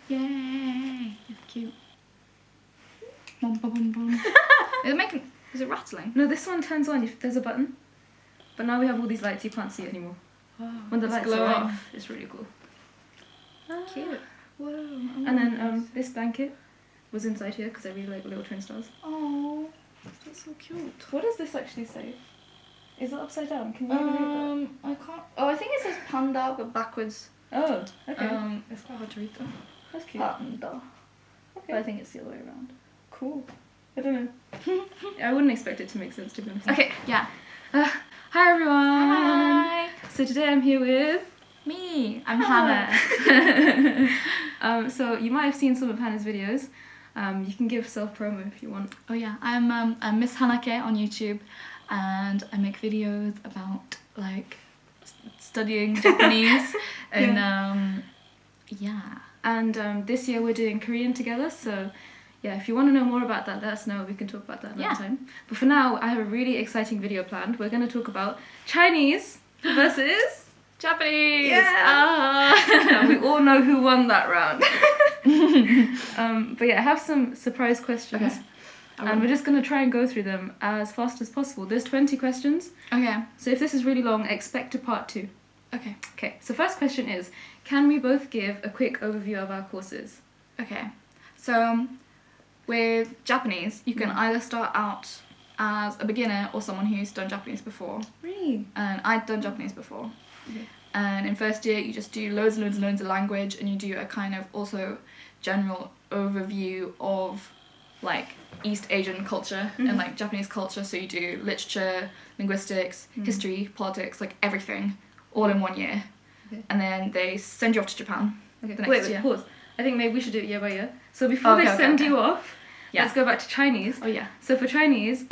Yay! Cute. Bum, bum, bum, bum. Is it rattling? No, this one turns on if there's a button. But now we have all these lights, you can't see it anymore. Oh, When the it's lights are glowing. off, it's really cool. Cute. Whoa. And then this blanket was inside here because I really like little twin stars. Oh, that's so cute. What does this actually say? Is it upside down? Can you read I can't. Oh, I think it says panda, but backwards. that? Oh, okay. It's quite hard to read though. That's cute. Panda. Okay. But I think it's the other way around. Cool. I don't know. I wouldn't expect it to make sense, to be honest. Okay, yeah. Hi everyone! Hi. So today I'm here with... Me. I'm Hannah. So you might have seen some of Hannah's videos. You can give self-promo if you want. Oh yeah, I'm MissHanake on YouTube, and I make videos about like studying Japanese and yeah. And this year we're doing Korean together, so yeah, if you want to know more about that, let us know. We can talk about that another time. But for now, I have a really exciting video planned. We're going to talk about Chinese versus Japanese! Yeah! And we all know who won that round. But yeah, I have some surprise questions. Okay. And we're just going to try and go through them as fast as possible. There's 20 questions. Okay. So if this is really long, expect a part 2. Okay. Okay, so first question is, can we both give a quick overview of our courses? Okay. So with Japanese, you can either start out as a beginner or someone who's done Japanese before. Really? And I'd done Japanese before. Okay. And in first year, you just do loads and loads and loads of language, and you do a kind of also general overview of like East Asian culture and like Japanese culture. So you do literature, linguistics, history, politics, like everything, all in 1 year. Okay. And then they send you off to Japan. Okay, the next wait, year. pause. I think maybe we should do it year by year. So before they send you off, let's go back to Chinese. Oh yeah. So for Chinese,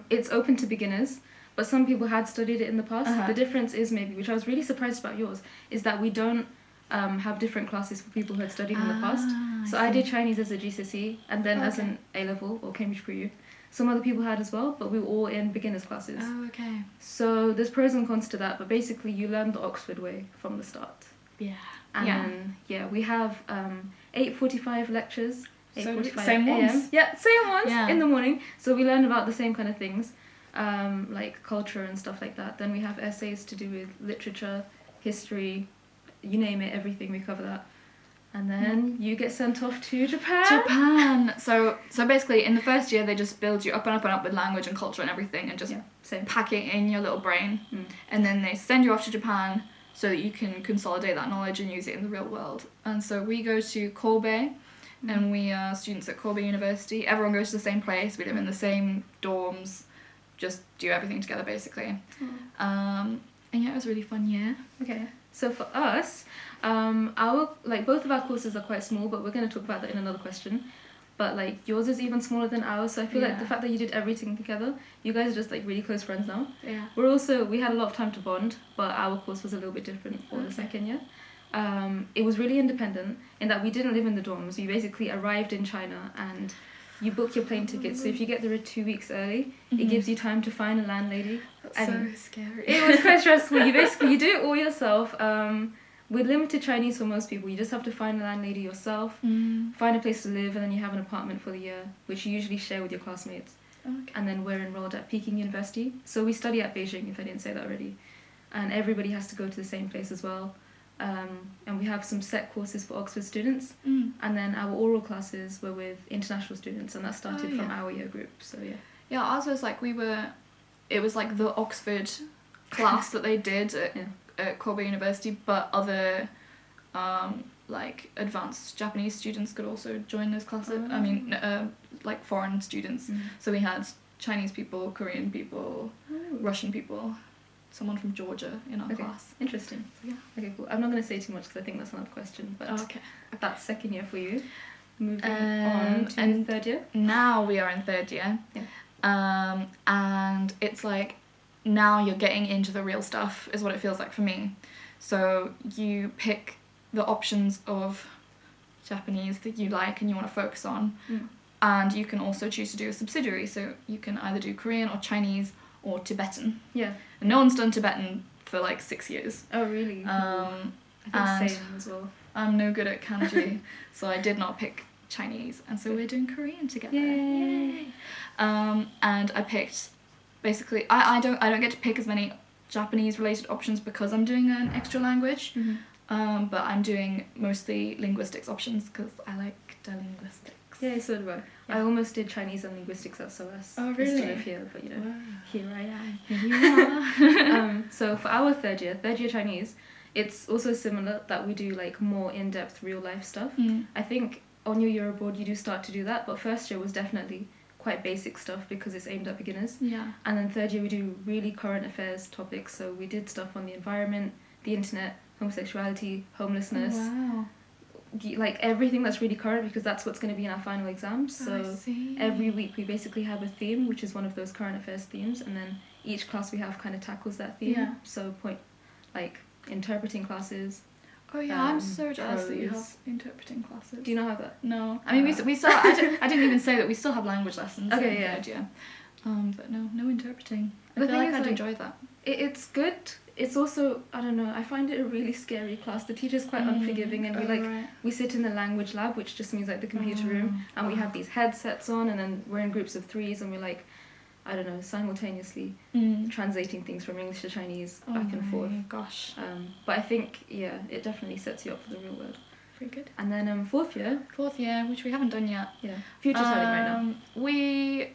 it's open to beginners, but some people had studied it in the past. The difference is maybe, which I was really surprised about yours, is that we don't have different classes for people who had studied in the past. So I did Chinese as a GCSE and then as an A-level or Cambridge Pre-U. Some other people had as well, but we were all in beginners classes. Oh, okay. So there's pros and cons to that, but basically you learn the Oxford way from the start. Yeah. And then, yeah, we have 8:45 lectures. 8:45 same AM. ones? Yeah, same ones Yeah. in the morning. So we learn about the same kind of things, like culture and stuff like that. Then we have essays to do with literature, history, you name it, everything, we cover that. And then you get sent off to Japan. Japan! So basically in the first year they just build you up and up and up with language and culture and everything and just pack it in your little brain. And then they send you off to Japan so that you can consolidate that knowledge and use it in the real world. And so we go to Kobe and we are students at Kobe University. Everyone goes to the same place, we live in the same dorms, just do everything together basically. And yeah, it was a really fun year. Okay. So for us, both of our courses are quite small, but we're going to talk about that in another question. But like yours is even smaller than ours, so I feel like the fact that you did everything together, you guys are just like really close friends now. Yeah. We had a lot of time to bond, but our course was a little bit different for the second year. It was really independent in that we didn't live in the dorms. We basically arrived in China and you book your plane tickets. So if you get there 2 weeks early, it gives you time to find a landlady. That's so scary. It was quite stressful. You do it all yourself. With limited Chinese for most people, you just have to find a landlady yourself, find a place to live, and then you have an apartment for the year, which you usually share with your classmates. Okay. And then we're enrolled at Peking University. So we study at Beijing, if I didn't say that already. And everybody has to go to the same place as well. And we have some set courses for Oxford students. And then our oral classes were with international students, and that started from our year group. So yeah. Yeah, ours was like it was like the Oxford class that they did at Kobe University, but other like advanced Japanese students could also join those classes. I mean, like foreign students. So we had Chinese people, Korean people, Russian people, someone from Georgia in our class. Interesting. So, yeah. Okay, cool. I'm not going to say too much because I think that's another question, but that's second year for you. Moving on to third year. Now we are in third year. Yeah. And it's like now you're getting into the real stuff is what it feels like for me. So you pick the options of Japanese that you like and you want to focus on, and you can also choose to do a subsidiary, so you can either do Korean or Chinese or Tibetan. Yeah. And no one's done Tibetan for like 6 years. Oh really? I think same as well. I'm no good at kanji, so I did not pick Chinese, and so we're doing Korean together. Yay! And I picked, basically, I don't get to pick as many Japanese related options because I'm doing an extra language. But I'm doing mostly linguistics options because I like the linguistics. Yeah, so do I. Yeah. I almost did Chinese and linguistics at SOS. Oh, really? Instead of here, but wow. Here I am. Here you are. So for our third year Chinese, it's also similar that we do like more in-depth real life stuff. I think on your Euro board you do start to do that, but first year was definitely quite basic stuff because it's aimed at beginners. Yeah. And then third year we do really current affairs topics, so we did stuff on the environment, the internet, homosexuality, homelessness. Oh, wow. Like everything that's really current, because that's what's going to be in our final exams. So every week we basically have a theme, which is one of those current affairs themes, and then each class we have kind of tackles that theme. Yeah. So like interpreting classes. Oh yeah, I'm so jealous that you have interpreting classes. Do you not have that? No. I mean, we still. I didn't even say that we still have language lessons. Okay, yeah. Yeah. But no interpreting. I feel like I'd enjoy that. It's good. It's also, I don't know, I find it a really scary class. The teacher's quite unforgiving, and we sit in the language lab, which just means like the computer room, and we have these headsets on, and then we're in groups of 3s, and we're like, I don't know, simultaneously translating things from English to Chinese back and forth. Gosh. But I think, yeah, it definitely sets you up for the real world. Pretty good. And then fourth year, which we haven't done yet. Yeah. Future studying right now. We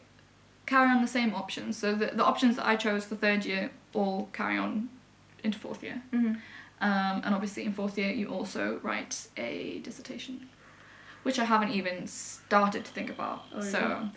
carry on the same options. So the options that I chose for third year all carry on into fourth year. And obviously in fourth year you also write a dissertation, which I haven't even started to think about. So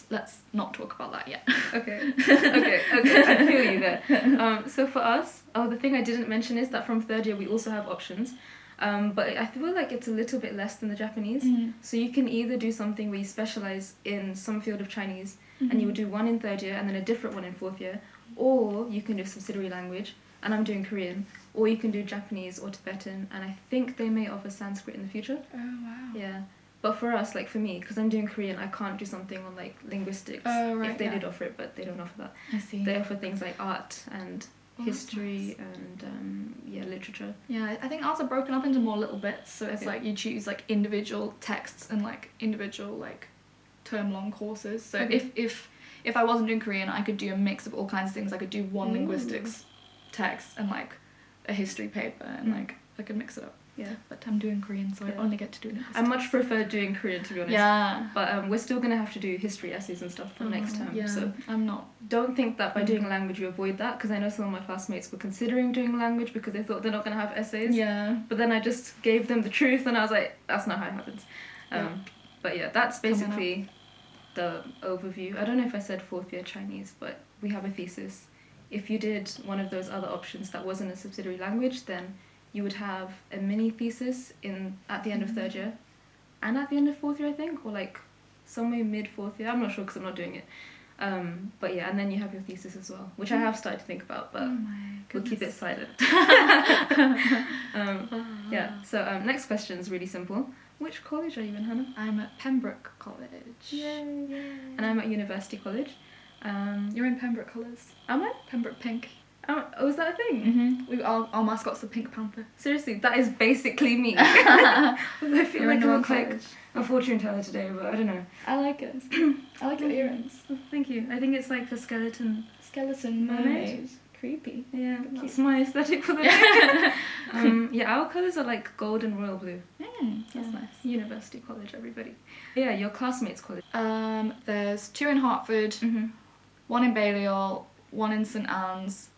let's not talk about that yet. Okay. I feel you there. So for us, the thing I didn't mention is that from third year we also have options. But I feel like it's a little bit less than the Japanese. So you can either do something where you specialise in some field of Chinese, and you would do one in third year and then a different one in fourth year, or you can do subsidiary language, and I'm doing Korean, or you can do Japanese or Tibetan, and I think they may offer Sanskrit in the future. Oh wow. Yeah. But for us, like for me, because I'm doing Korean, I can't do something on like linguistics. If they did offer it, but they don't offer that. I see. They offer things like art and history and literature. Yeah, I think arts are broken up into more little bits, so it's like you choose like individual texts and like individual like term long courses. So if I wasn't doing Korean, I could do a mix of all kinds of things. I could do one linguistics text and like a history paper, and like I could mix it up. Yeah. But I'm doing Korean, so I only get to do linguistics. I much prefer doing Korean, to be honest. Yeah. But we're still gonna have to do history essays and stuff for next term. Yeah. So I'm not. Don't think that by doing a language you avoid that, because I know some of my classmates were considering doing a language because they thought they're not gonna have essays. Yeah. But then I just gave them the truth, and I was like, that's not how it happens. But yeah, that's basically the overview. I don't know if I said fourth year Chinese, but we have a thesis. If you did one of those other options that wasn't a subsidiary language, then you would have a mini thesis at the end of third year and at the end of fourth year, I think, or like somewhere mid fourth year. I'm not sure because I'm not doing it. But yeah, and then you have your thesis as well, which I have started to think about, but we'll keep it silent. Yeah, so next question is really simple. Which college are you in, Hannah? I'm at Pembroke College. Yay. And I'm at University College. You're in Pembroke colours. Am I? Pembroke pink. Oh, is that a thing? Our mascot's the Pink Panther. Seriously, that is basically me. I feel You're like I look like a fortune teller today, but I don't know. I like it. I like your earrings. Oh, thank you. I think it's like a skeleton mermaid. Creepy. Yeah, that's my aesthetic for the day. Yeah, our colours are like gold and royal blue. That's nice. University College, everybody. Yeah, your classmates' college. There's 2 in Hertford, 1 in Balliol, 1 in St Anne's,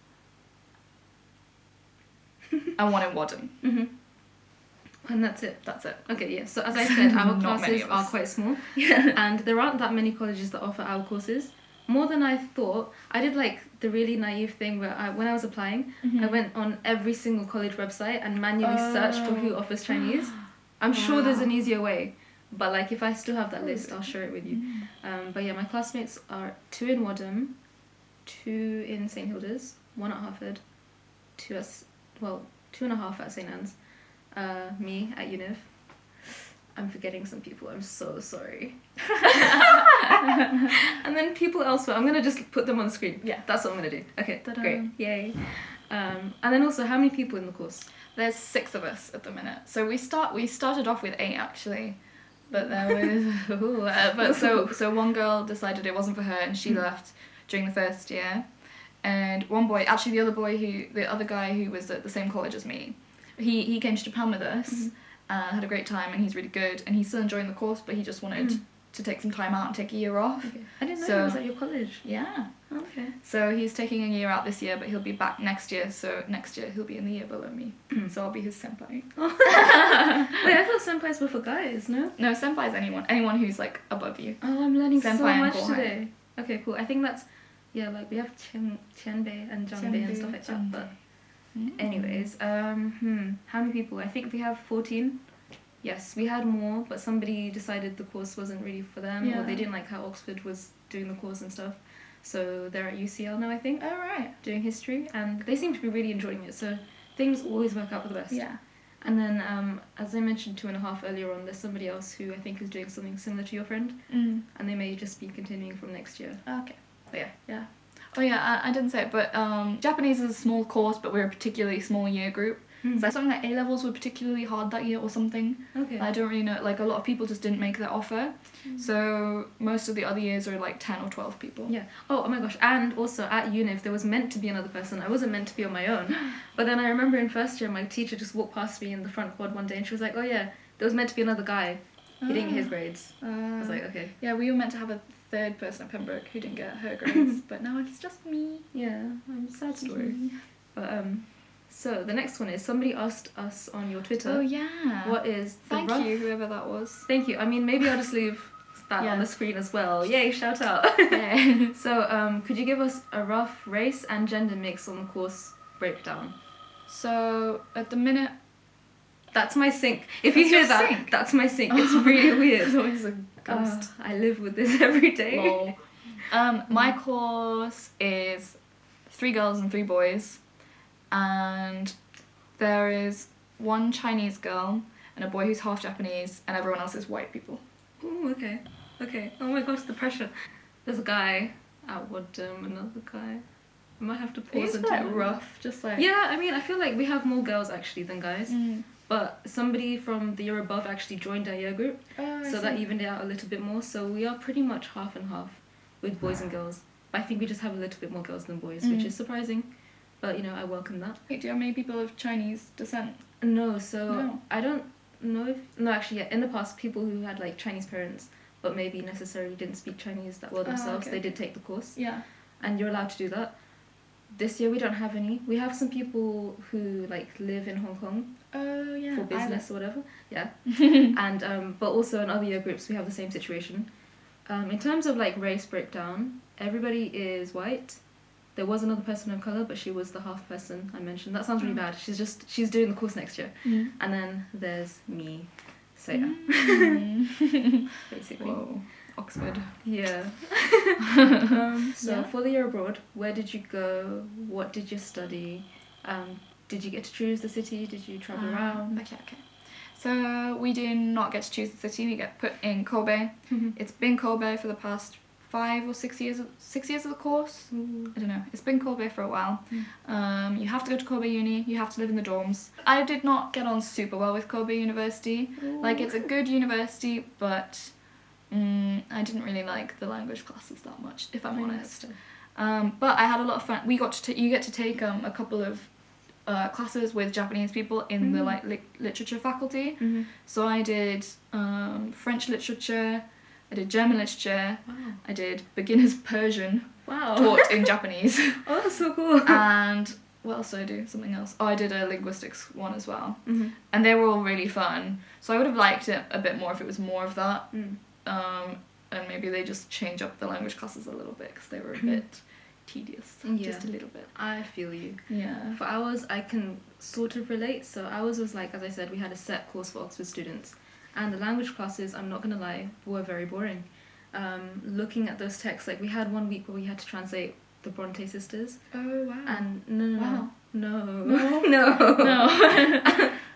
and 1 in Wadham. And that's it. That's it. Okay, yeah. So as I said, our classes are quite small. And there aren't that many colleges that offer our courses. More than I thought. I did like the really naive thing where when I was applying, I went on every single college website and manually searched for who offers Chinese. I'm sure there's an easier way, but like if I still have that list, I'll share it with you. But yeah, my classmates are 2 in Wadham, 2 in St Hilda's, 1 at Hartford, 2.5 at St Anne's, me at Univ. I'm forgetting some people, I'm so sorry. And then people elsewhere, I'm gonna just put them on the screen. Yeah, that's what I'm gonna do. Okay, great, yay. And then also, how many people in the course? There's 6 of us at the minute. So we started off with 8 actually, but there was so one girl decided it wasn't for her and she left during the first year, and one boy, actually the other guy who was at the same college as me, he came to Japan with us, had a great time, and he's really good, and he's still enjoying the course, but he just wanted to take some time out and take a year off. Okay. I didn't know he was at your college. Yeah. Oh, okay. So he's taking a year out this year, but he'll be back next year. So next year he'll be in the year below me. So I'll be his senpai. Wait, I thought senpais were for guys, no? No, senpai is anyone who's like above you. Oh, I'm learning Senpai so much and kohai. today. Okay, cool. I think that's, yeah, like we have Qianbei and Janbei and stuff like that. But anyways, how many people? I think we have 14. Yes, we had more, but somebody decided the course wasn't really for them, or they didn't like how Oxford was doing the course and stuff. So they're at UCL now, I think. Oh, right. Doing history, and they seem to be really enjoying it. So things always work out for the best. Yeah. And then, as I mentioned 2.5 earlier on, there's somebody else who I think is doing something similar to your friend, and they may just be continuing from next year. Okay. But yeah. Yeah. Oh yeah, I didn't say it, but Japanese is a small course, but we're a particularly small year group. So something like A-levels were particularly hard that year or something. Okay. I don't really know, like a lot of people just didn't make their offer. So most of the other years are like 10 or 12 people. Yeah. Oh my gosh, and also at UNIV there was meant to be another person. I wasn't meant to be on my own. But then I remember in first year my teacher just walked past me in the front quad one day and she was like, oh yeah, there was meant to be another guy. He didn't get his grades. I was like, okay. Yeah, we were meant to have a third person at Pembroke who didn't get her grades, but now it's just me. Yeah, sad story. But so the next one is, somebody asked us on your Twitter. Oh yeah. What is the Thank you, whoever that was. Thank you. I mean, maybe I'll just leave that on the screen as well. Yay, shout out. Yeah. So could you give us a rough race and gender mix on the course breakdown? So at the minute, that's my sink. If you hear that, sink? That's my sink. It's really weird. There's always a ghost. I live with this every day. Lol. My course is 3 girls and 3 boys, and there is 1 Chinese girl and a boy who's half Japanese, and everyone else is white people. Oh, okay. Okay. Oh my gosh, the pressure. There's a guy at Woodham, another guy. I might have to pause It's quite rough, just like... Yeah, I mean, I feel like we have more girls actually than guys. But somebody from the year above actually joined our year group, so that evened it out a little bit more. So we are pretty much half and half with boys and girls. But I think we just have a little bit more girls than boys, which is surprising. But, you know, I welcome that. Wait, do you have many people of Chinese descent? No, so I don't know if... No, actually, yeah, in the past, people who had, like, Chinese parents, but maybe necessarily didn't speak Chinese that well themselves, they did take the course. Yeah. And you're allowed to do that. This year we don't have any. We have some people who, like, live in Hong Kong. Oh, yeah. For business or whatever. Yeah. And, but also in other year groups we have the same situation. In terms of, like, race breakdown, everybody is white. There was another person of colour, but she was the half person I mentioned. That sounds really bad. She's doing the course next year. And then there's me. So yeah. Basically. Whoa. Oxford. Yeah. So for the year abroad, where did you go? What did you study? Did you get to choose the city? Did you travel around? Okay. So we do not get to choose the city. We get put in Kobe. It's been Kobe for the past 5 or 6 years. 6 years of the course. I don't know. It's been Kobe for a while. You have to go to Kobe Uni. You have to live in the dorms. I did not get on super well with Kobe University. Like, it's a good university, but I didn't really like the language classes that much, if I'm honest. But I had a lot of fun. You get to take a couple of classes with Japanese people in the literature faculty. So I did French literature. I did German literature. Wow. I did beginner's Persian. Wow. Taught in Japanese. Oh, that's so cool. And what else did I do? Something else. Oh, I did a linguistics one as well. And they were all really fun. So I would have liked it a bit more if it was more of that. And maybe they just change up the language classes a little bit because they were a bit tedious. Just a little bit. I feel you. Yeah. For ours, I can sort of relate. So ours was like, as I said, we had a set course for Oxford students. And the language classes, I'm not going to lie, were very boring. Looking at those texts, like we had one week where we had to translate the Bronte sisters. Oh, wow. And no.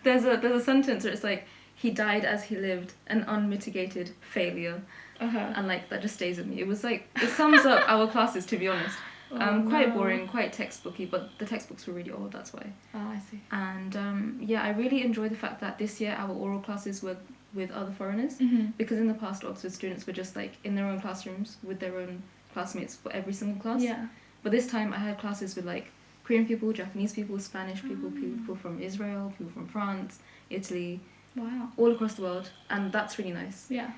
There's a sentence where it's like, he died as he lived, an unmitigated failure. And like, that just stays with me. It was like, it sums up our classes, to be honest. Quite boring, quite textbooky, but the textbooks were really old, that's why. Oh, I see. And yeah, I really enjoyed the fact that this year our oral classes were with other foreigners, because in the past Oxford students were just like in their own classrooms with their own classmates for every single class. Yeah. But this time I had classes with like Korean people, Japanese people, Spanish people, people from Israel, people from France, Italy. Wow. All across the world, and that's really nice. Yeah.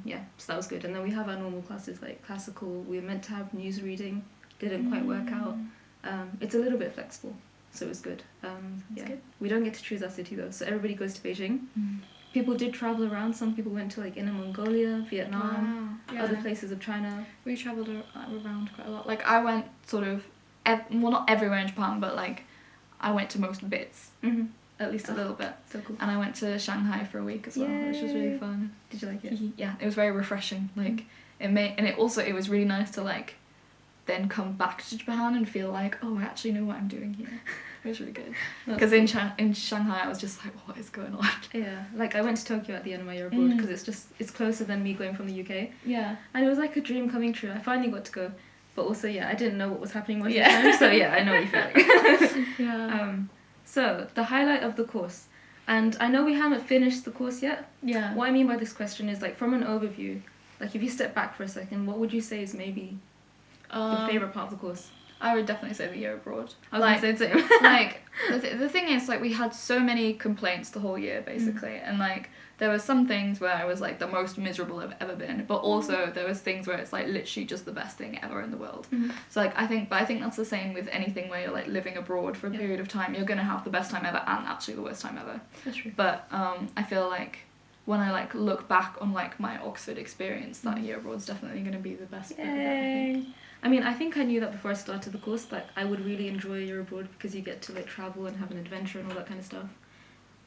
Yeah, so that was good. And then we have our normal classes like classical. We were meant to have news reading, didn't quite work out. It's a little bit flexible, so it was good. Yeah, good. we don't get to choose our city though, so everybody goes to Beijing. People did travel around. Some people went to like Inner Mongolia, Vietnam, other places of China. We travelled around quite a lot. Like I went sort of, well, not everywhere in Japan, but like I went to most bits. At least a little bit. So cool. And I went to Shanghai for a week as well, which was really fun. Did you like it? Yeah, it was very refreshing. Like it was really nice to like then come back to Japan and feel like, oh, I actually know what I'm doing here. It was really good. Because in Shanghai I was just like, what is going on? Yeah, like I went to Tokyo at the end of my year abroad because it's closer than me going from the UK. Yeah. And it was like a dream coming true. I finally got to go. But also, yeah, I didn't know what was happening most of the time. So yeah, I know what you feel like. Yeah. So, the highlight of the course. And I know we haven't finished the course yet. Yeah. What I mean by this question is, like, from an overview, like, if you step back for a second, what would you say is maybe your favourite part of the course? I would definitely say the year abroad. I was going to say the same. Like, the thing is, like, we had so many complaints the whole year, basically. And, like, there were some things where I was, like, the most miserable I've ever been. But also, there was things where it's, like, literally just the best thing ever in the world. So, like, I think that's the same with anything where you're, like, living abroad for a period of time. You're going to have the best time ever and actually the worst time ever. That's true. But I feel like when I, like, look back on, like, my Oxford experience, that year abroad's definitely going to be the best bit of it, I think. I mean, I think I knew that before I started the course, like, I would really enjoy a year abroad because you get to, like, travel and have an adventure and all that kind of stuff.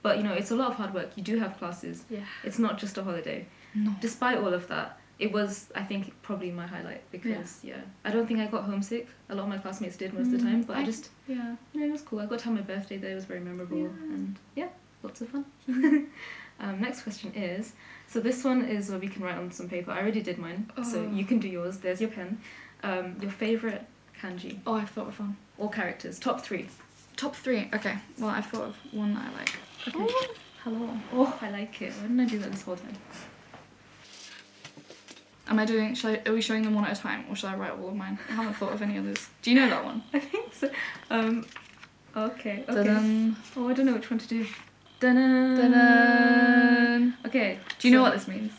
But, you know, it's a lot of hard work. You do have classes. Yeah. It's not just a holiday. No. Despite all of that, it was, I think, probably my highlight because, I don't think I got homesick. A lot of my classmates did most of the time, but you know, it was cool. I got to have my birthday there. It was very memorable and, lots of fun. Next question is, so this one is where we can write on some paper. I already did mine, so you can do yours. There's your pen. Your favourite kanji. Oh, I've thought of one. Or characters. Top 3. Top 3. Okay. Well, I've thought of one that I like. Okay. Oh, hello. Oh, I like it. Why didn't I do that this whole time? Are we showing them one at a time, or should I write all of mine? I haven't thought of any others. Do you know that one? I think so. Okay. Dun-dun. Oh, I don't know which one to do. Dun-dun. Dun-dun. Okay. Do you know what this means?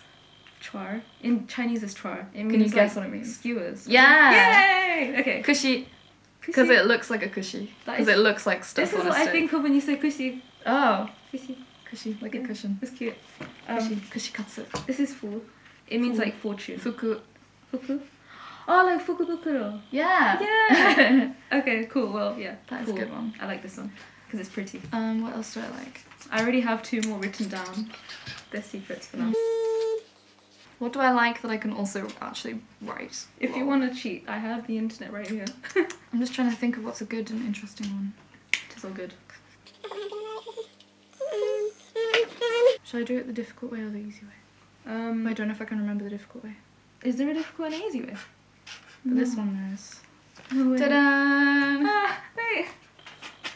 Char. In Chinese it's char. It means Can you guess like what it means? Skewers. Yeah! Yay! Okay. Cushy. Because it looks like a cushy. Because it looks like stuff This on is a what stick. I think of when you say cushy. Oh. Cushy. Cushy, like a cushion. It's cute. Cushy katsu. This is fu. It means like fortune. Fuku. Fuku? Oh, like fukubukuro. Yeah. Yeah. Okay, cool. Well, yeah. That is cool. a good one. I like this one because it's pretty. What else do I like? I already have 2 more written down. They're secrets for now. What do I like that I can also actually write? If you want to cheat, I have the internet right here. I'm just trying to think of what's a good and interesting one. It's all good. Should I do it the difficult way or the easy way? I don't know if I can remember the difficult way. Is there a difficult and easy way? But this one there is. No way. Ta-da! Ah, wait.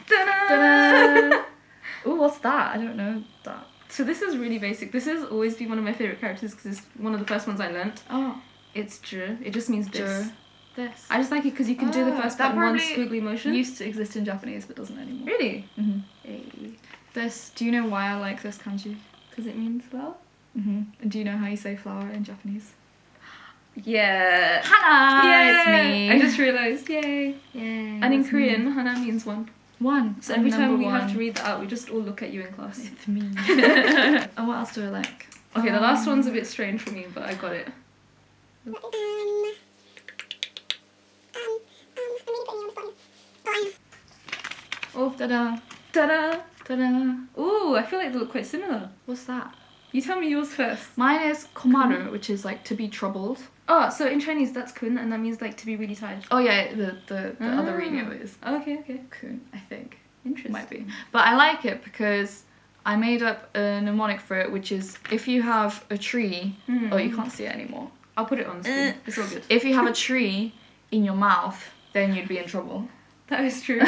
Ta-da! Ooh, what's that? I don't know that. So this is really basic. This has always been one of my favourite characters because it's one of the first ones I learnt. Oh. It's Zhi. It just means this. This. I just like it because you can do the first part in one squiggly motion. Used to exist in Japanese but doesn't anymore. Really? Mm-hmm. Hey. This, do you know why I like this kanji? Because it means flower? Mm-hmm. And do you know how you say flower in Japanese? Yeah. Hana! Yeah. It's me. I just realised. Yay. Yay. And in Korean, Hana means 1. 1. So every time we have to read that out, we just all look at you in class. It's me. And what else do I like? Okay, the last one's a bit strange for me, but I got it. Oh, ta-da. Ta-da! Ta-da. Ooh, I feel like they look quite similar. What's that? You tell me yours first. Mine is komaru, which is like to be troubled. Oh, so in Chinese that's kun, and that means like to be really tired. Oh yeah, the other reading of it is Okay. kun, I think. Interesting. Might be. But I like it because I made up a mnemonic for it, which is if you have a tree... Oh, you can't see it anymore. I'll put it on the screen. It's all good. If you have a tree in your mouth, then you'd be in trouble. That is true.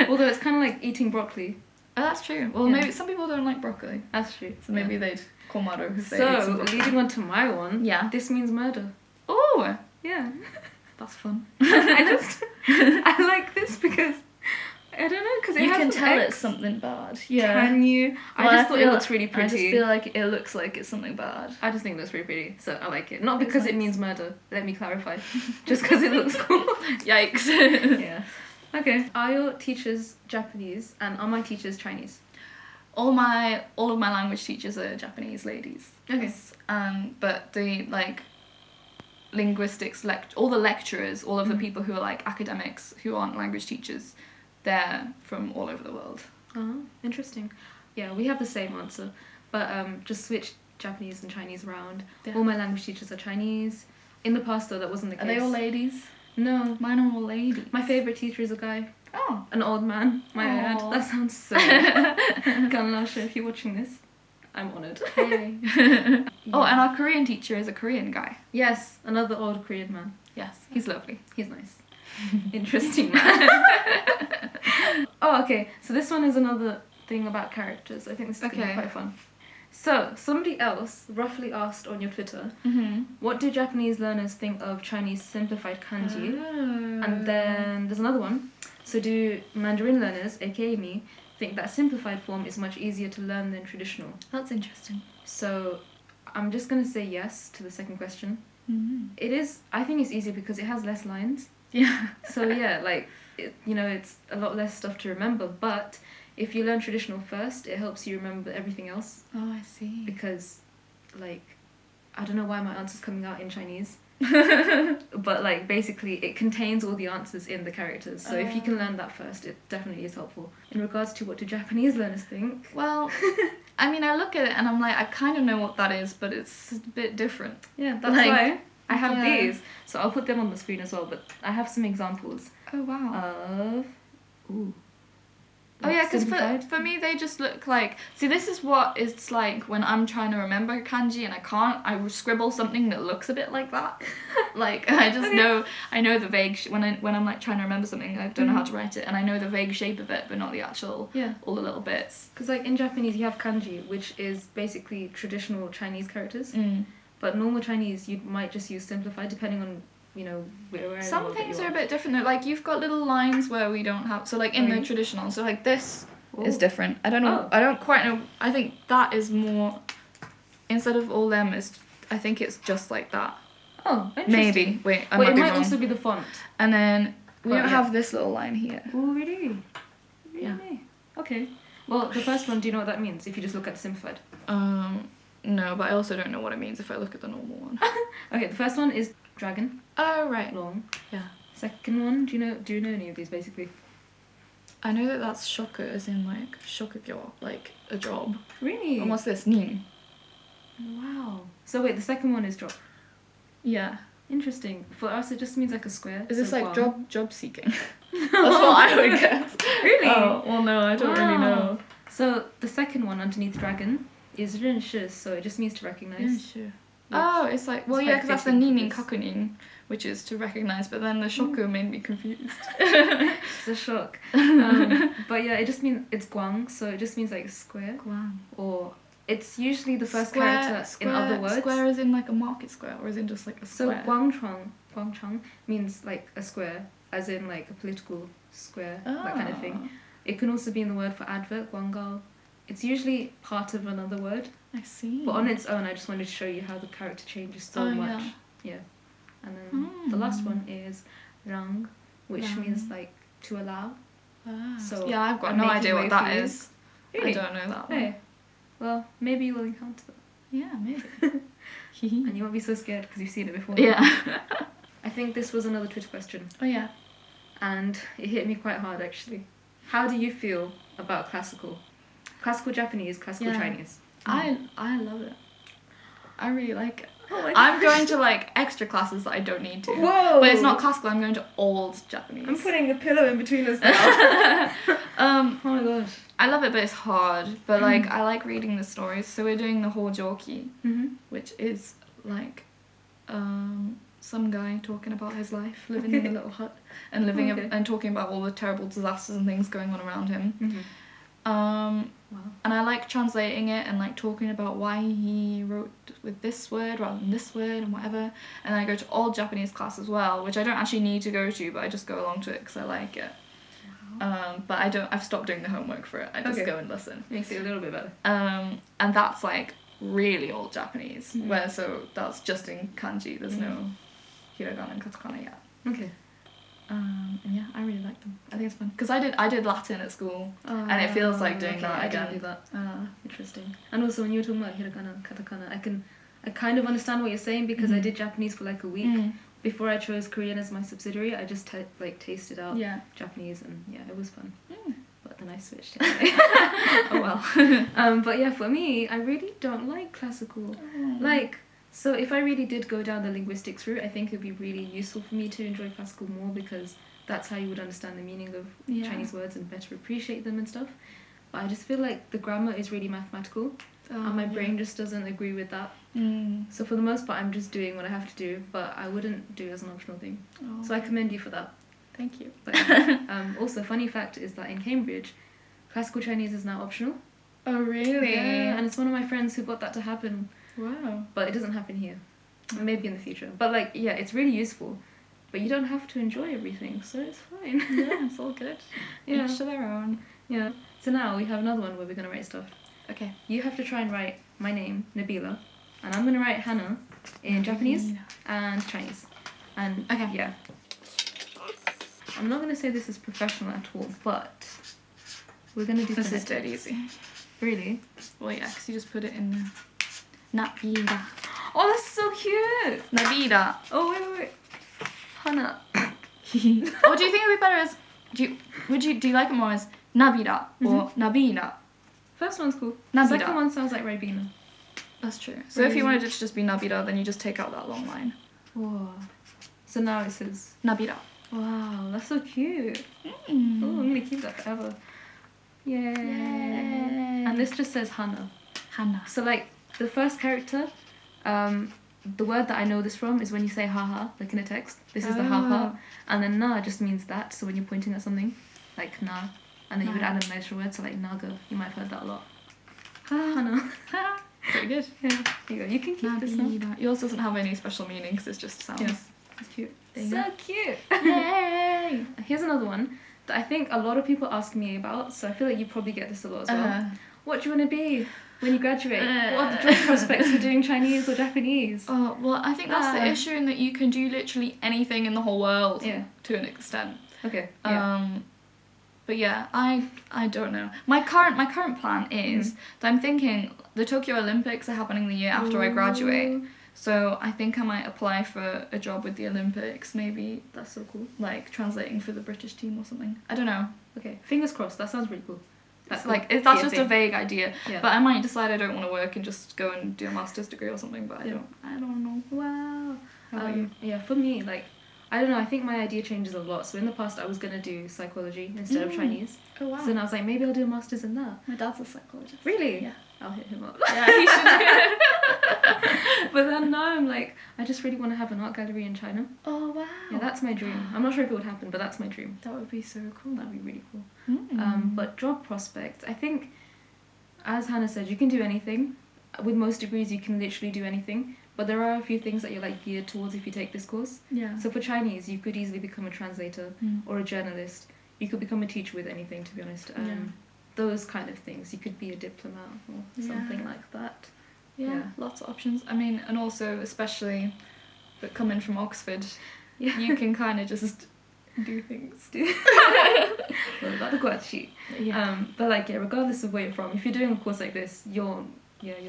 Although it's kind of like eating broccoli. Oh, that's true. Well, maybe some people don't like broccoli. That's true. So maybe they'd come out of So, leading on to my one. Yeah. This means murder. Oh! Yeah. That's fun. I like this because, I don't know, because it you has can tell X. it's something bad. Yeah. Can you? Well, I just thought it looks really pretty. I just feel like it looks like it's something bad. I just think it looks pretty pretty, so I like it. Not because it means murder, let me clarify. Just because it looks cool. Yikes. Yeah. Okay. Are your teachers Japanese and are my teachers Chinese? All of my language teachers are Japanese ladies. Okay. Yes. But the like linguistics all the lecturers, all of the people who are like academics who aren't language teachers, they're from all over the world. Oh, interesting. Yeah, we have the same answer, but just switch Japanese and Chinese around. Yeah. All my language teachers are Chinese. In the past though, that wasn't the case. Are they all ladies? No. Mine are all ladies. My favourite teacher is a guy. Oh. An old man, my Aw. ad. That sounds so Ganlasha, if you're watching this, I'm honoured. Hey. Oh, and our Korean teacher is a Korean guy. Yes, another old Korean man. Yes, he's lovely. He's nice. Interesting man. Oh, okay. So this one is another thing about characters. I think this is going to be quite fun. So, somebody else roughly asked on your Twitter, what do Japanese learners think of Chinese simplified kanji? Oh. And then there's another one. So do Mandarin learners, aka me, think that simplified form is much easier to learn than traditional? That's interesting. So I'm just going to say yes to the second question. Mm-hmm. It is, I think it's easier because it has less lines. Yeah. So yeah, like, it's a lot less stuff to remember, but if you learn traditional first, it helps you remember everything else. Oh, I see. Because, like, I don't know why my answer's coming out in Chinese. But, like, basically, it contains all the answers in the characters. So if you can learn that first, it definitely is helpful. In regards to what do Japanese learners think? Well, I mean, I look at it and I'm like, I kind of know what that is, but it's a bit different. Yeah, that's why I have these. So I'll put them on the screen as well, but I have some examples. Oh, wow. Of... Ooh. Oh yeah, because for me they just look like... See, this is what it's like when I'm trying to remember kanji and I can't. I scribble something that looks a bit like that. Like, I just know... I know the vague... when I'm like trying to remember something, I don't know how to write it, and I know the vague shape of it, but not the actual... Yeah. All the little bits. Because, like, in Japanese you have kanji, which is basically traditional Chinese characters. But normal Chinese, you might just use simplified, depending on... where some things are a bit different though. Like, you've got little lines where we don't have, so like in the traditional, so like this is different. I don't know. I don't quite know. I think that is more, instead of all them, is I think it's just like that. Oh, interesting. Maybe. Wait, I Well, might it be might wrong. also be the font. And then we don't have this little line here. Oh, really? Yeah. Okay. Well, the first one, do you know what that means if you just look at the simplified? No, but I also don't know what it means if I look at the normal one. Okay, the first one is dragon. Oh, right. Long. Yeah. Second one, do you know any of these basically? I know that that's shoka, as in like shokugyo, like a job. Really? And what's this? Nin. Wow. So wait, the second one is job. Yeah. Interesting. For us, it just means like a square. Is this so like guang. job seeking? That's what I would guess. Really? Oh, well, no, I don't really know. So the second one underneath dragon is 认识, so it just means to recognize. Oh, it's like, well, it's yeah, quite because that's the fitting ninin for this. kakunin, which is to recognize, but then the shoku made me confused. It's a shock. But yeah, it just means, it's guang, so it just means like square. Guang. Or it's usually the first Square, character in other words. Square is in like a market square, or is it just like a So square? guangchang means like a square, as in like a political square, that kind of thing. It can also be in the word for advert, guanggao. It's usually part of another word. I see. But on its own, I just wanted to show you how the character changes so much. Yeah. And then the last one is rang, which means like to allow. So yeah, I've got I'm no making idea way what for that you. is. Really? I don't know that one. Hey. Well, maybe you will encounter that. Yeah, maybe. And you won't be so scared because you've seen it before. Yeah. I think this was another Twitter question. Oh yeah. And it hit me quite hard actually. How do you feel about classical Japanese, classical Chinese? I love it. I really like it. Oh my I'm going to like extra classes that I don't need to. Whoa! But it's not classical, I'm going to old Japanese. I'm putting a pillow in between us now. Oh my gosh. I love it, but it's hard. But like, I like reading the stories. So we're doing the Hojoki, which is like some guy talking about his life, living in a little hut, and and talking about all the terrible disasters and things going on around him. Wow. And I like translating it and like talking about why he wrote with this word rather than this word and whatever. And I go to all Japanese class as well, which I don't actually need to go to, but I just go along to it because I like it. But I've stopped doing the homework for it. I just go and listen. Makes it a little bit better. And that's like really old Japanese, so that's just in kanji. There's no hiragana and katakana yet. Okay. And yeah, I really like them. I think it's fun because I did Latin at school, and it feels like doing that again. I didn't do that. Interesting. And also when you were talking about hiragana and katakana, I kind of understand what you're saying because I did Japanese for like a week. Before I chose Korean as my subsidiary, I just tasted out Japanese, and yeah, it was fun. But then I switched anyway. Oh well. But yeah, for me, I really don't like classical. So if I really did go down the linguistics route, I think it would be really useful for me to enjoy classical more because that's how you would understand the meaning of Chinese words and better appreciate them and stuff. But I just feel like the grammar is really mathematical, and my brain just doesn't agree with that. So for the most part, I'm just doing what I have to do, but I wouldn't do it as an optional thing. So I commend you for that. Thank you. But also, funny fact is that in Cambridge, classical Chinese is now optional. Oh really? Yeah, and it's one of my friends who got that to happen. Wow. But it doesn't happen here. Maybe in the future. But like, yeah, it's really useful. But you don't have to enjoy everything, so it's fine. Yeah, it's all good. Each to their own. Yeah. So now we have another one where we're going to write stuff. Okay. You have to try and write my name, Nabila, and I'm going to write Hannah in Japanese and Chinese. And yeah. I'm not going to say this is professional at all, but we're going to do this is dead easy. Really? Well, yeah, because you just put it in there. Nabila. Oh, that's so cute! Nabila. Oh, wait. Hannah. Oh, do you think it would be better as... Do you like it more as Nabila or Nabila? First one's cool. Nabila. Second one sounds like Ribena. That's true. So if you wanted it to just be Nabila, then you just take out that long line. Whoa. So now it says... Nabila. Wow, that's so cute. Oh, I'm going to keep that forever. Yay. And this just says Hannah. Hannah. So like, the first character, the word that I know this from is when you say haha, like in a text. This is the ha part. And then na just means that, so when you're pointing at something, like na. And then you would add an extra word, so like naga. You might have heard that a lot. Hannah. Pretty good. Yeah, there you go. You can keep this now. Yours doesn't have any special meaning because it's just sounds. Yeah, it's cute. So cute. Yay! Here's another one that I think a lot of people ask me about, so I feel like you probably get this a lot as well. What do you want to be when you graduate? What are the job prospects for doing Chinese or Japanese? Oh, well, I think that's the issue in that you can do literally anything in the whole world to an extent. Okay. But yeah, I don't know. My current plan is that I'm thinking the Tokyo Olympics are happening the year after I graduate. So I think I might apply for a job with the Olympics, maybe. That's so cool. Like translating for the British team or something. I don't know. Okay, fingers crossed. That sounds really cool. That's that's just a vague idea. Yeah. But I might decide I don't want to work and just go and do a master's degree or something. But I don't know. Wow. How about you? Yeah, for me, like, I don't know. I think my idea changes a lot. So in the past, I was gonna do psychology instead of Chinese. Oh wow. So then I was like, maybe I'll do a master's in that. My dad's a psychologist. Really? Yeah. I'll hit him up. Yeah, he should. But then now I'm like, I just really want to have an art gallery in China. Oh wow. Yeah, that's my dream. I'm not sure if it would happen, but that's my dream. That would be so cool. That'd be really cool. But job prospects, I think, as Hannah said, you can do anything. With most degrees, you can literally do anything. But there are a few things that you're like geared towards if you take this course. Yeah. So for Chinese, you could easily become a translator or a journalist. You could become a teacher with anything, to be honest. Those kind of things. You could be a diplomat or something like that. Yeah, lots of options. I mean, and also, especially, but coming from Oxford, you can kind of just do things. Well, about the guachi. Yeah. But like, regardless of where you're from, if you're doing a course like this, your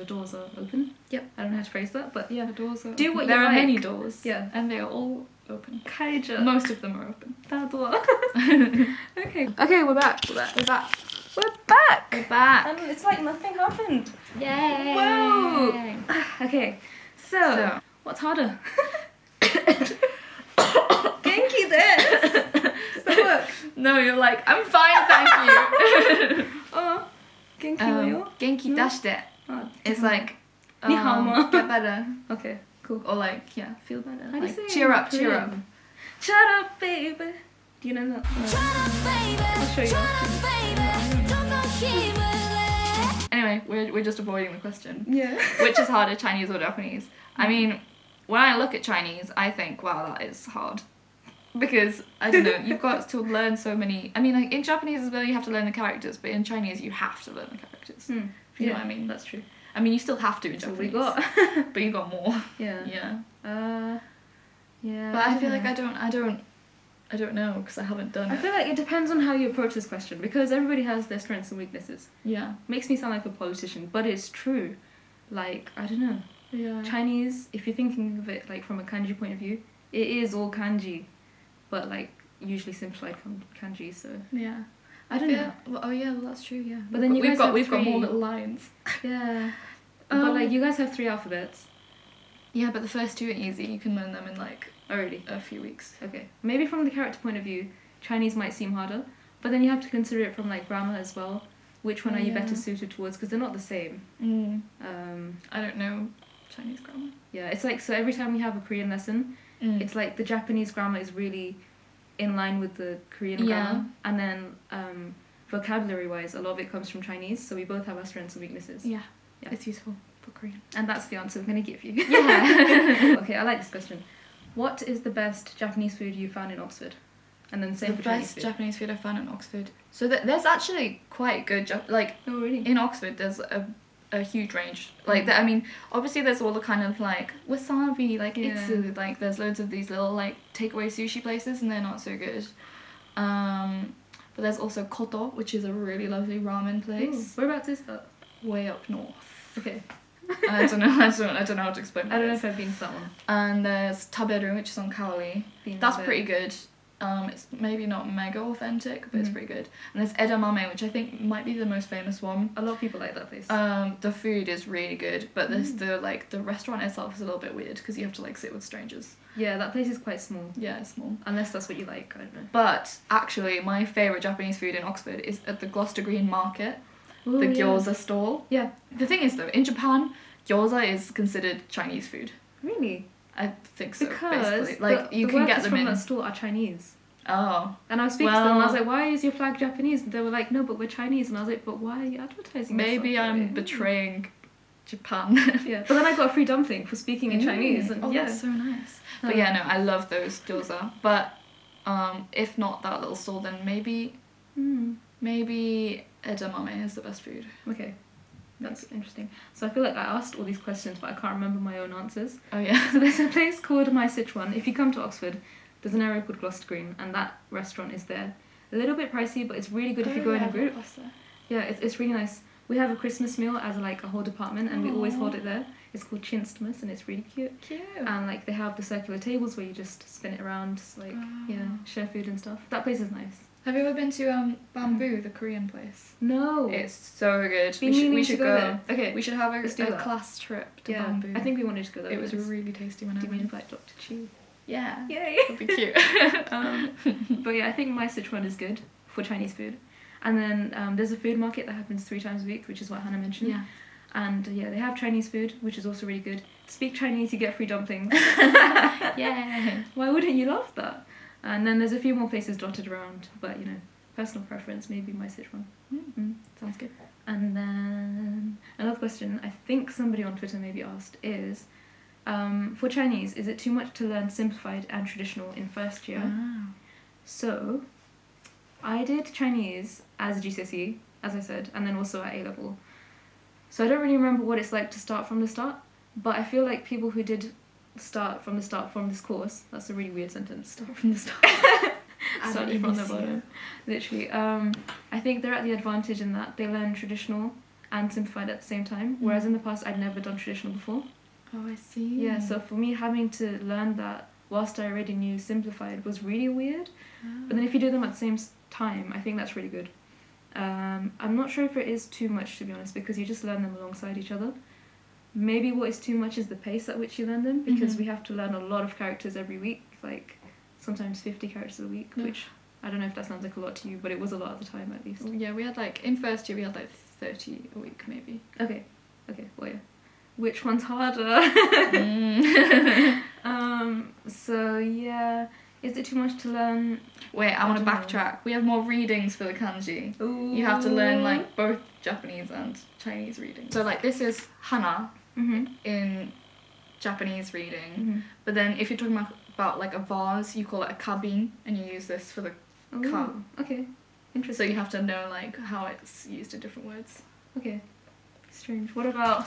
doors are open. Yep. I don't know how to phrase that, but the doors are do open. what there you are like. many doors. Yeah. And they are all open. Kaija. Most of them are open. Okay. Okay, we're back. We're back. And it's like nothing happened. Yay. Whoa. Okay. So what's harder? Genki this. Does that work? No, you're like, I'm fine, thank you. Oh. Genki Genki dashite. It's like, Ni hao ma. get better. Okay. Cool. Or like, yeah, feel better. How do you say cheer it? up, cheer up. Shut up, baby. Do you know that? I'll show you. Anyway, we're just avoiding the question. Yeah. Which is harder, Chinese or Japanese? I mean, when I look at Chinese, I think, wow, that is hard. Because, I don't know, you've got to learn so many... I mean, like, in Japanese as well, you have to learn the characters, but in Chinese, you have to learn the characters. If you know what I mean? That's true. I mean, you still have to in That's Japanese. all we got. But you got more. Yeah. Yeah. Yeah. But I feel like I don't know, because I haven't done it. I feel like it depends on how you approach this question, because everybody has their strengths and weaknesses. Yeah. Makes me sound like a politician, but it's true. Like, I don't know. Yeah. Chinese, if you're thinking of it like from a kanji point of view, it is all kanji, but like usually simplified kanji. So yeah, I don't know. Well, oh yeah, well that's true. Yeah, But then we've got more little lines. Yeah, but like you guys have 3 alphabets. Yeah, but the first 2 are easy. You can learn them in like already a few weeks. Okay, maybe from the character point of view, Chinese might seem harder, but then you have to consider it from like grammar as well. Which one are you better suited towards? Because they're not the same. I don't know Chinese grammar. Yeah, it's like, so every time we have a Korean lesson, it's like the Japanese grammar is really in line with the Korean grammar, and then vocabulary wise, a lot of it comes from Chinese, so we both have our strengths and weaknesses. Yeah, it's useful for Korean. And that's the answer I'm going to give you. Yeah. Okay, I like this question. What is the best Japanese food you found in Oxford? And then same for Chinese food. The best Japanese food I found in Oxford. So there's actually quite good, like, oh really? In Oxford there's a huge range. Like, I mean, obviously there's all the kind of like wasabi, like itsu, like there's loads of these little like takeaway sushi places and they're not so good. But there's also Koto, which is a really lovely ramen place. Ooh, whereabouts is that? Way up north. Okay. I don't know how to explain that. I don't know if I've been to that one. And there's Taberu, which is on Kaoli. That's pretty good. It's maybe not mega authentic, but it's pretty good. And there's edamame, which I think might be the most famous one. A lot of people like that place. The food is really good, but the restaurant itself is a little bit weird because you have to like sit with strangers. Yeah, that place is quite small. Yeah, it's small. Unless that's what you like, I don't know. But actually, my favourite Japanese food in Oxford is at the Gloucester Green Market, Ooh, the gyoza stall. Yeah. The thing is though, in Japan, gyoza is considered Chinese food. Really? I think so, because basically. Like, you can get them from in... that store are Chinese. Oh. And I was speaking to them and I was like, why is your flag Japanese? And they were like, no, but we're Chinese. And I was like, but why are you advertising Maybe I'm betraying Japan. Yeah, but then I got a free dumpling for speaking in Chinese. And that's so nice. But yeah, no, I love those gyoza. But if not that little stall, then maybe edamame is the best food. Okay. That's interesting. So I feel like I asked all these questions, but I can't remember my own answers. Oh yeah. So there's a place called My Sichuan. If you come to Oxford, there's an area called Gloucester Green, and that restaurant is there. A little bit pricey, but it's really good if you go in a group. Yeah, it's really nice. We have a Christmas meal as like a whole department, and we always hold it there. It's called Chinstmas, and it's really cute. Cute. And like they have the circular tables where you just spin it around, just, like share food and stuff. That place is nice. Have you ever been to Bamboo, the Korean place? No. It's so good. We should go there. Okay. We should have a class trip to Bamboo. I think we wanted to go there. It was really tasty when I went. Did we invite Dr. Chi? Yeah. Yay. That'd be cute. But yeah, I think My Sichuan is good for Chinese food. And then there's a food market that happens 3 times a week, which is what Hannah mentioned. Yeah. And yeah, they have Chinese food, which is also really good. Speak Chinese, you get free dumplings. Yeah. Why wouldn't you love that? And then there's a few more places dotted around, but you know, personal preference, maybe My Sichuan. Sounds good. And then another question I think somebody on Twitter maybe asked is, for Chinese, is it too much to learn simplified and traditional in first year? So I did Chinese as a GCSE, as I said, and then also at A-level. So I don't really remember what it's like to start from the start, but I feel like people who did start from the start from this course, that's a really weird sentence, start from the start. Started from the bottom. Literally. I think they're at the advantage in that they learn traditional and simplified at the same time, whereas in the past I'd never done traditional before. Oh, I see. Yeah, so for me having to learn that whilst I already knew simplified was really weird. But then if you do them at the same time, I think that's really good. I'm not sure if it is too much, to be honest, because you just learn them alongside each other. Maybe what is too much is the pace at which you learn them, because we have to learn a lot of characters every week, like sometimes 50 characters a week, which I don't know if that sounds like a lot to you, but it was a lot at the time at least. Yeah, we had like, in first year we had like 30 a week maybe. Okay, well yeah. which one's harder? So yeah, is it too much to learn? Wait, I want to backtrack. We have more readings for the kanji. Ooh. You have to learn like both Japanese and Chinese reading. So like this is hana in Japanese reading, but then if you're talking about like a vase, you call it a kabin, and you use this for the ka. Okay, interesting. So you have to know like how it's used in different words. Okay, strange. What about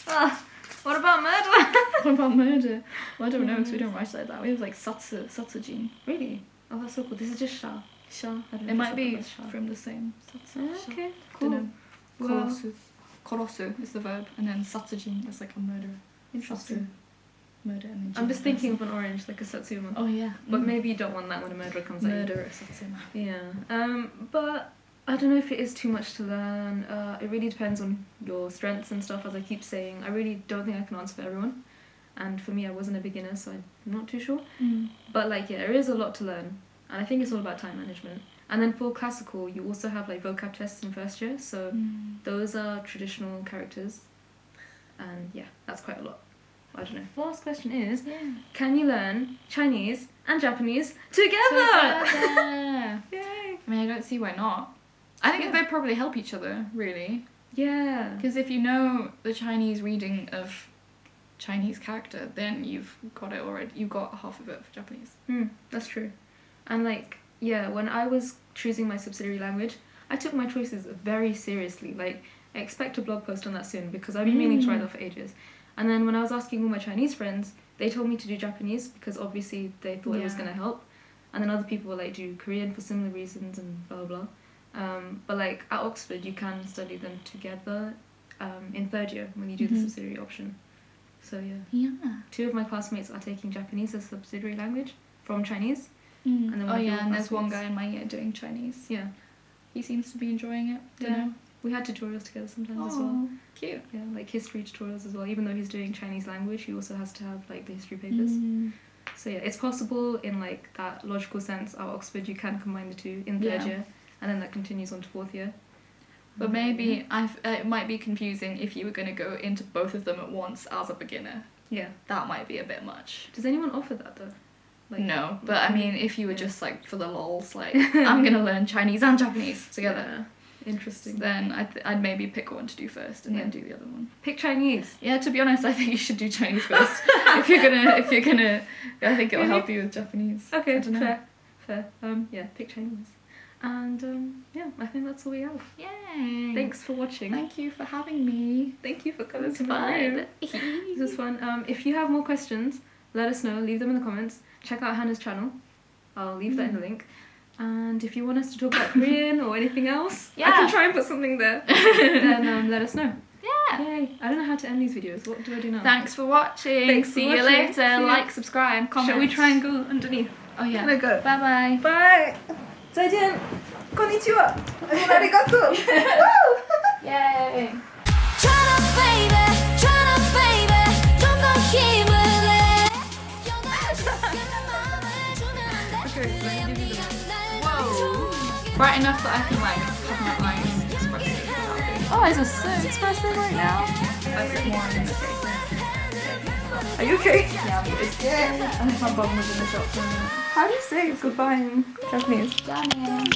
murder? What about murder? Well, I don't know because we don't write like that. We have like satsujin. Really? Oh, that's so cool. This is just sha. Sha. I don't know It if might it's be like sha. from the same. Okay, Don't cool. know. Well, Korosu. Korosu is the verb, and then satsujin is like a murder. interesting. Murder and then I'm just jin. thinking of an orange, like a satsuma. Oh yeah. But maybe you don't want that when a murderer comes out. Murder satsuma. Yeah. But I don't know if it is too much to learn. It really depends on your strengths and stuff, as I keep saying. I really don't think I can answer for everyone. And for me, I wasn't a beginner, so I'm not too sure. But like, yeah, there is a lot to learn. And I think it's all about time management. And then for classical, you also have like vocab tests in first year. So those are traditional characters. And yeah, that's quite a lot. I don't know. Last question is, can you learn Chinese and Japanese together? Yay! I mean, I don't see why not. I think they probably help each other, really. Yeah. Because if you know the Chinese reading of Chinese character, then you've got it already. You've got half of it for Japanese. That's true. And like, yeah, when I was choosing my subsidiary language, I took my choices very seriously. Like, I expect a blog post on that soon because I've been meaning to write that for ages. And then when I was asking all my Chinese friends, they told me to do Japanese because obviously they thought it was going to help. And then other people were like, do Korean for similar reasons and blah, blah, blah. But like at Oxford, you can study them together in third year when you do the subsidiary option. So yeah. 2 of my classmates are taking Japanese as a subsidiary language from Chinese. And then and there's one guy in my year doing Chinese. Yeah. He seems to be enjoying it. Dunno. We had tutorials together sometimes as well. Cute. Yeah, like history tutorials as well. Even though he's doing Chinese language, he also has to have like the history papers. So yeah, it's possible in like that logical sense at Oxford you can combine the 2 in third year, and then that continues on to 4th year. But maybe it might be confusing if you were going to go into both of them at once as a beginner. Yeah. That might be a bit much. Does anyone offer that though? Like, no, but I mean, if you were just like for the lols, like I'm going to learn Chinise and Japanese together. Yeah. Interesting. So then I'd maybe pick one to do first and then do the other one. Pick Chinese. Yeah, to be honest, I think you should do Chinese first. if you're gonna, I think it'll help you with Japanese. Okay, fair. Yeah, pick Chinese. And yeah, I think that's all we have. Yay! Thanks for watching. Thank you for having me. Thank you for coming to It was my room. fun. This was fun. If you have more questions, let us know. Leave them in the comments. Check out Hannah's channel. I'll leave that in the link. And if you want us to talk about Korean or anything else, I can try and put something there. Then let us know. Yeah. Yay. I don't know how to end these videos. What do I do now? Thanks for watching. Thanks See for you watching. later. See you. Like, subscribe, comment. Shall we try and go underneath? Oh yeah. Let's go. Bye bye. Bye. 再见。こんにちは。ありがとう。Yay. Bright enough that I can like have my eyes expressive. Oh, eyes are so expressive right now. I sit more in the face. Are you okay? Yeah, I'm good. I think my bum was in the shop for a minute. How do you say goodbye in Japanese? Damn.